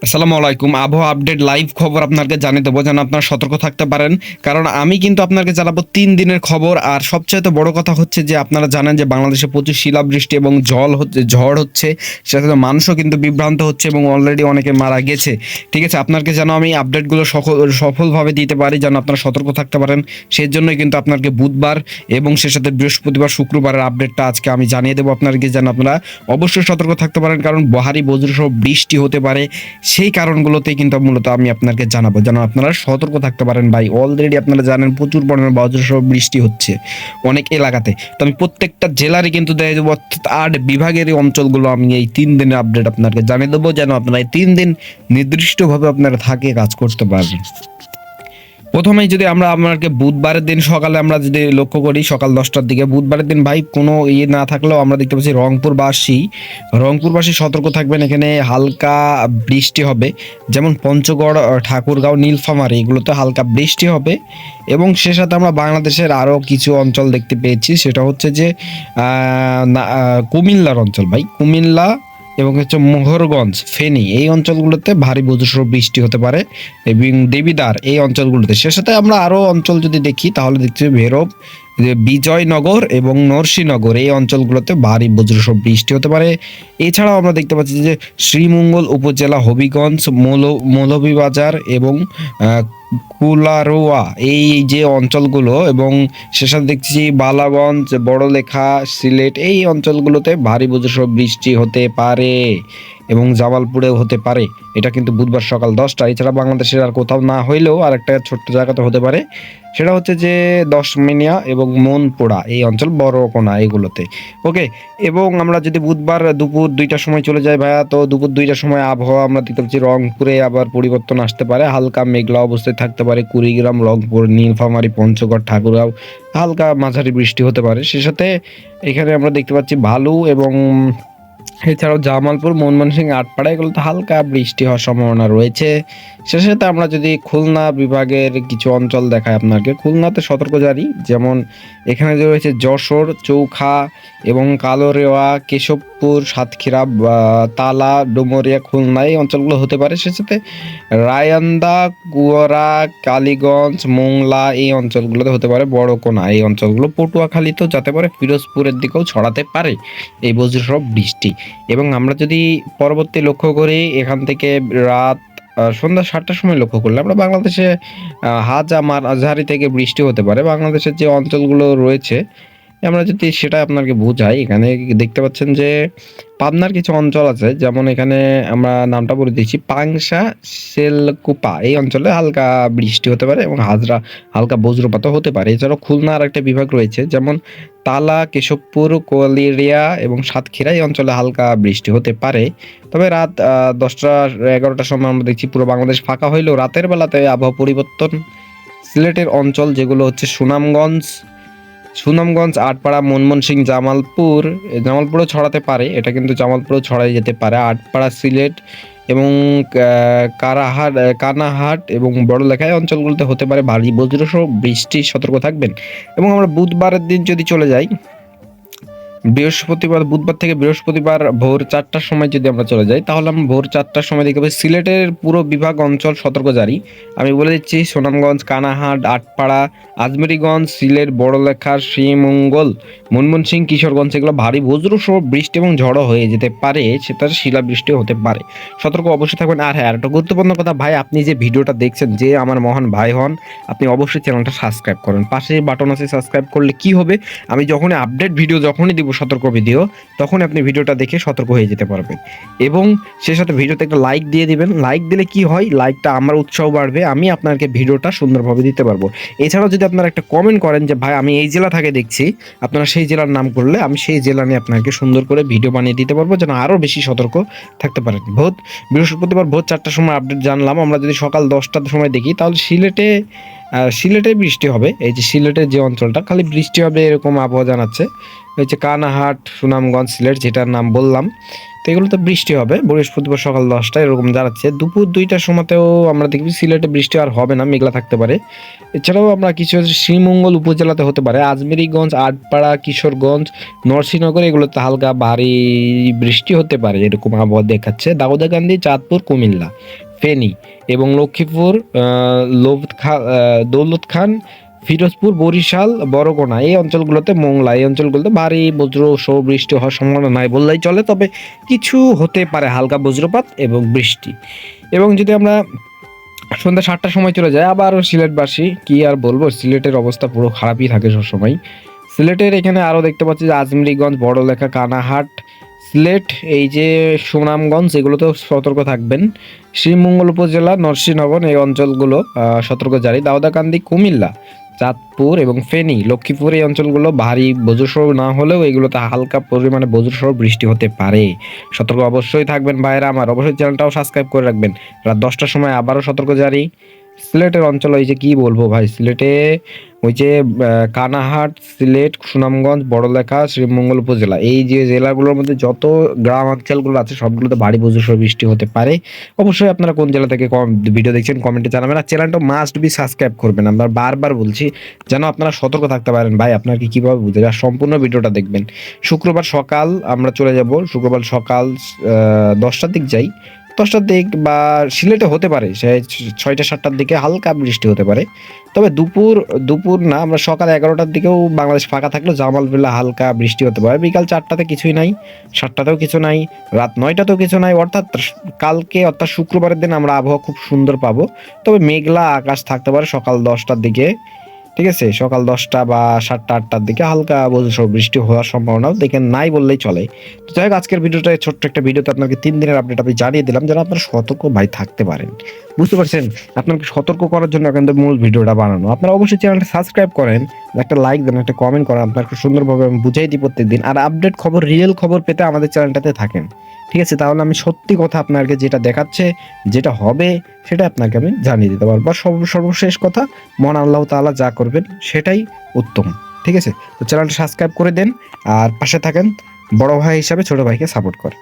আসসালামু আলাইকুম। আবহাওয়া আপডেট লাইভ খবর আপনাকে জানিয়ে দেবো যেন আপনারা সতর্ক থাকতে পারেন। কারণ আমি কিন্তু আপনাকে জানাবো ৩ দিনের খবর। আর সবচাইতে বড় কথা হচ্ছে যে আপনারা জানেন যে বাংলাদেশে প্রচুর শিলাবৃষ্টি এবং ঝড় হচ্ছে। সেটাতে মানুষও কিন্তু বিভ্রান্ত হচ্ছে এবং অলরেডি অনেকে মারা গেছে। ঠিক আছে? আপনাকে যেন আমি আপডেটগুলো সফলভাবে দিতে পারি, যেন আপনারা সতর্ক থাকতে পারেন। সেজন্যই কিন্তু আপনাকে বুধবার এবং সে সাথে বৃহস্পতিবার, শুক্রবারের আপডেটটা আজকে আমি জানিয়ে দেবো আপনাদেরকে, যেন আপনারা অবশ্যই সতর্ক থাকতে পারেন। কারণ ভারী বজ্রসহ বৃষ্টি হতে পারে। সেই কারণগুলোতেই কিন্তু মূলত আমি আপনাকে জানাবো, যেন আপনারা সতর্ক থাকতে পারেন। ভাই অলরেডি আপনারা জানেন প্রচুর পরিমাণে বজ্রসহ বৃষ্টি হচ্ছে অনেক এলাকাতে। তো আমি প্রত্যেকটা জেলারই কিন্তু দেয় দেবো, ৮ বিভাগের অঞ্চলগুলো আমি এই ৩ দিনের আপডেট আপনাকে জানিয়ে দেবো, যেন আপনারা এই ৩ দিন নির্দিষ্টভাবে আপনারা থাকে কাজ করতে পারবেন। প্রথমেই যদি আমরা আপনাকে বুধবারের দিন সকালে আমরা যদি লক্ষ্য করি, সকাল ১০টার দিকে বুধবারের দিন ভাই কোনো না থাকলেও আমরা দেখতে পাচ্ছি রংপুরবাসী সতর্ক থাকবেন। এখানে হালকা বৃষ্টি হবে, যেমন পঞ্চগড়, ঠাকুরগাঁও, নীলফামারী এগুলোতে হালকা বৃষ্টি হবে। এবং সে সাথে আমরা বাংলাদেশের আরও কিছু অঞ্চল দেখতে পেয়েছি, সেটা হচ্ছে যে কুমিল্লার অঞ্চল, ভাই কুমিল্লা এবং হচ্ছে মোহরগঞ্জ, ফেনী এই অঞ্চলগুলোতে ভারী বজ্রসহ বৃষ্টি হতে পারে। এবং দেবিদ্বার এই অঞ্চলগুলোতে, সে সাথে আমরা আরও অঞ্চল যদি দেখি তাহলে দেখছি ভৈরব, যে বিজয়নগর এবং নরসিংনগর এই অঞ্চলগুলোতে ভারী বজ্রসহ বৃষ্টি হতে পারে। এছাড়াও আমরা দেখতে পাচ্ছি যে শ্রীমঙ্গল উপজেলা, হবিগঞ্জ, মৌলভীবাজার এবং কুলারোয়া এই যে অঞ্চলগুলো, এবং সে সাথে দেখছি বালাগঞ্জ, বড়লেখা, সিলেট এই অঞ্চলগুলোতে ভারী বজ্রসহ বৃষ্টি হতে পারে এবং জামালপুরেও হতে পারে। এটা কিন্তু বুধবার সকাল ১০টা। এছাড়া বাংলাদেশের আর কোথাও না হইলেও আর একটা ছোট্ট জায়গাতে হতে পারে, সেটা হচ্ছে যে দশমিনিয়া এবং মনপুরা এই অঞ্চল, বড়কোনা এগুলোতে। ওকে। এবং আমরা যদি বুধবার দুপুর ২টার সময় চলে যাই ভাইয়া, তো দুপুর ২টার সময় আবহাওয়া আমরা দেখতে পাচ্ছি রংপুরে আবার পরিবর্তন আসতে পারে, হালকা মেঘলা অবস্থায় থাকতে পারে। কুড়িগ্রাম, রংপুর, নীলফামারী, পঞ্চগড়, ঠাকুরগাঁও হালকা মাঝারি বৃষ্টি হতে পারে। সে সাথে এখানে আমরা দেখতে পাচ্ছি ভালু এবং এছাড়াও জামালপুর, ময়মনসিংহ, আটপাড়া এগুলোতে হালকা বৃষ্টি হওয়ার সম্ভাবনা রয়েছে। সে সাথে আমরা যদি খুলনা বিভাগের কিছু অঞ্চল দেখাই আপনাকে, খুলনাতে সতর্ক জারি, যেমন এখানে যে রয়েছে যশোর, চৌখা এবং কালোরেওয়া, কেশবপুর, সাতক্ষীরা, তালা, ডুমুরিয়া, খুলনা এই অঞ্চলগুলো হতে পারে। সে সাথে রায়ান্দা, কুয়ারা, কালীগঞ্জ, মোংলা এই অঞ্চলগুলোতে হতে পারে। বড়কোনা এই অঞ্চলগুলো, পটুয়াখালীতেও যেতে পারে, ফিরোজপুরের দিকেও ছড়াতে পারে এই বজ্রসহ বৃষ্টি। এবং আমরা যদি পরবর্তী লক্ষ্য করি, এখান থেকে রাত সন্ধ্যা ৭টার সময় লক্ষ্য করলে আমরা বাংলাদেশে মাঝারি থেকে বৃষ্টি হতে পারে। বাংলাদেশের যে অঞ্চলগুলো রয়েছে আমরা যদি সেটা আপনাকে বুঝাই, এখানে দেখতে পাচ্ছেন যে পাবনার কিছু অঞ্চল আছে, যেমন এখানে আমরা নামটা বলে দিচ্ছি পাংশা, সেলকুপা এই অঞ্চলে হালকা বৃষ্টি হতে পারে এবং হালকা বজ্রপাতও হতে পারে। এছাড়াও খুলনার একটা বিভাগ রয়েছে, যেমন তালা, কেশবপুর, কোয়ালিরিয়া এবং সাতক্ষীরা এই অঞ্চলে হালকা বৃষ্টি হতে পারে। তবে রাত ১০টা ১১টার সময় আমরা দেখছি পুরো বাংলাদেশ ফাঁকা হইলেও রাতের বেলাতে আবহাওয়া পরিবর্তন। সিলেটের অঞ্চল যেগুলো হচ্ছে সুনামগঞ্জ, আটপাড়া, ময়মনসিংহ, জামালপুরও ছড়াতে পারে। এটা কিন্তু জামালপুরও ছড়াই যেতে পারে। আটপাড়া, সিলেট এবং কানাহাট এবং বড়লেখা অঞ্চলগুলোতে হতে পারে ভারী বজ্রসহ বৃষ্টির সতর্ক থাকবেন। এবং আমরা বুধবারের দিন যদি চলে যাই, বুধবার থেকে বৃহস্পতিবার ভোর ৪টার সময় যদি আমরা চলে যাই, তাহলে আমরা ভোর ৪টার সময় দেখতে পাই সিলেটের পুরো বিভাগ অঞ্চল সতর্ক জারি। আমি বলে দিচ্ছি সুনামগঞ্জ, কানাহাট, আটপাড়া, আজমেরীগঞ্জ, সিলেট, বড়লেখা, শ্রীমঙ্গল, ময়মনসিংহ, কিশোরগঞ্জ এগুলো ভারী বজ্রসহ বৃষ্টি এবং ঝড়ো হয়ে যেতে পারে, সেটা শিলাবৃষ্টি হতে পারে। সতর্ক অবশ্যই থাকবেন। আর হ্যাঁ, একটা গুরুত্বপূর্ণ কথা ভাই, আপনি যে ভিডিওটা দেখছেন, যে আমার মহান ভাই হন, আপনি অবশ্যই চ্যানেলটা সাবস্ক্রাইব করেন। পাশে বাটন আছে, সাবস্ক্রাইব করলে কি হবে, আমি যখনই আপডেট ভিডিও যখনই দিব সতর্ক ভিডিও, তখন আপনি ভিডিওটা দেখে সতর্ক হয়ে যেতে পারবেন। এবং সে সাথে ভিডিওতে একটা লাইক দিয়ে দিবেন। লাইক দিলে কি হয়, লাইকটা আমার উৎসাহ বাড়বে, আমি আপনাকে ভিডিওটা সুন্দরভাবে দিতে পারবো। এছাড়াও যদি আপনারা একটা কমেন্ট করেন যে ভাই আমি এই জেলা থেকে দেখছি, আপনারা সেই জেলার নাম করলে আমি সেই জেলা নিয়ে আপনাকে সুন্দর করে ভিডিও বানিয়ে দিতে পারবো, যেন আরও বেশি সতর্ক থাকতে পারেন। বৃহস্পতিবার ভোর ৪টার সময় আপডেট জানলাম। আমরা যদি সকাল ১০টার সময় দেখি, তাহলে সিলেটে আর সিলেটে বৃষ্টি হবে, এই যে সিলেটের যে অঞ্চলটা খালি বৃষ্টি হবে এরকম আবহাওয়া জানাচ্ছে। ওই যে কানাহাট, সুনামগঞ্জ, সিলেট যেটার নাম বললাম, তো এগুলোতে বৃষ্টি হবে বৃহস্পতিবার সকাল 10টায় এরকম জানাচ্ছে। দুপুর 2টার সময়তেও আমরা দেখবি সিলেটে বৃষ্টি আর হবে না, মেঘলা থাকতে পারে। এছাড়াও আমরা কিছু শ্রীমঙ্গল উপজেলাতে হতে পারে, আজমেরীগঞ্জ, আটপাড়া, কিশোরগঞ্জ, নরসিংহনগর এগুলোতে হালকা ভারী বৃষ্টি হতে পারে এরকম আবহাওয়া দেখাচ্ছে। দাউদাকান্দি, চাঁদপুর, কুমিল্লা, ফেনী এবং লক্ষ্মীপুর, দৌলতখান, ফিরোজপুর, বরিশাল, বরগুনা এই অঞ্চলগুলোতে, মোংলা এই অঞ্চলগুলোতে ভারী বজ্র সহ বৃষ্টি হওয়ার সম্ভাবনা নাই বললেই চলে, তবে কিছু হতে পারে হালকা বজ্রপাত এবং বৃষ্টি। এবং যদি আমরা সন্ধ্যা 7টার সময় চলে যায় আবারও সিলেটবাসী, কি আর বলবো, সিলেটের অবস্থা পুরো খারাপই থাকে সবসময়। সিলেটের এখানে আরও দেখতে পাচ্ছি যে আজমেরীগঞ্জ, বড়লেখা, কানাহাট, সিলেট, এই যে সুনামগঞ্জ এগুলোতেও সতর্ক থাকবেন। শ্রীমঙ্গল উপজেলা, নরসিংহনগর এই অঞ্চলগুলো সতর্ক জারি। দাউদাকান্দি, কুমিল্লা, চাঁদপুর এবং ফেনী, লক্ষ্মীপুর এই অঞ্চলগুলো ভারী বজ্রসহ না হলেও এগুলোতে হালকা পরিমাণে বজ্রসহ বৃষ্টি হতে পারে। সতর্ক অবশ্যই থাকবেন ভাইরা আমার, অবশ্যই চ্যানেলটাও সাবস্ক্রাইব করে রাখবেন। রাত 10টার সময় আবারও সতর্ক জারি। সিলেটের অঞ্চল ওই যে কি বলবো ভাই, সিলেটে ওই যে কানাহাট, সিলেট, সুনামগঞ্জ, বড়লেখা, শ্রীমঙ্গল উপজেলা এই যে জেলাগুলোর মধ্যে যত গ্রাম অঞ্চলগুলো আছে সবগুলোতে ভারী বজ্রসহ বৃষ্টি হতে পারে। অবশ্যই আপনারা কোন জেলা থেকে ভিডিও দেখছেন কমেন্টে জানাবেন, আর চ্যানেলটা মাস্ট বি সাবস্ক্রাইব করবেন। আমরা বারবার বলছি যেন আপনারা সতর্ক থাকতে পারেন। ভাই আপনার কি কিভাবে বুঝে, আর সম্পূর্ণ ভিডিওটা দেখবেন। শুক্রবার সকাল আমরা চলে যাব, শুক্রবার সকাল 10টার দিক যাই, 10টার দিক বা সিলেটে হতে পারে সে 6টা 7টার দিকে হালকা বৃষ্টি হতে পারে। তবে দুপুর না, আমরা সকাল 11টার দিকেও বাংলাদেশ ফাঁকা থাকলেও জামালপুরে হালকা বৃষ্টি হতে পারে। বিকাল 4টাতে কিছুই নাই, 7টাতেও কিছু নাই, রাত 9টাতেও কিছু নাই। অর্থাৎ কালকে অর্থাৎ শুক্রবারের দিন আমরা আবহাওয়া খুব সুন্দর পাবো। তবে মেঘলা আকাশ থাকতে পারে সকাল 10টার দিকে, ঠিক আছে। সকাল 10টা বা 7টা 8টার দিকে হালকা বজ্রসহ বৃষ্টি হওয়ার সম্ভাবনাও দেখে নাই বললেই চলে। তো যাই হোক, আজকের ভিডিওটা ছোট্ট একটা ভিডিওতে আপনাকে 3 দিনের আপডেট আমি জানিয়ে দিলাম যেন আপনারা সতর্ক ভাই থাকতে পারেন। বুঝতে পারছেন, আপনাকে সতর্ক করার জন্য কিন্তু মূল ভিডিওটা বানানো। আপনারা অবশ্যই চ্যানেলটা সাবস্ক্রাইব করেন, একটা লাইক দেন, একটা কমেন্ট করেন, আপনাকে সুন্দরভাবে আমি বুঝাই দিই প্রত্যেকদিন। আর আপডেট খবর, রিয়েল খবর পেতে আমাদের চ্যানেলটাতে থাকেন, ঠিক আছে। তাহলে আমি সত্যি কথা আপনাকে যেটা দেখাচ্ছে, যেটা হবে সেটা আপনাকে আমি জানিয়ে দিতে পারবো। আর সর্বশেষ কথা, মহান আল্লাহ তাআলা যা করবেন সেটাই উত্তম, ঠিক আছে। তো চ্যানেলটা সাবস্ক্রাইব করে দেন আর পাশে থাকেন, বড় ভাই হিসাবে ছোট ভাইকে সাপোর্ট করেন।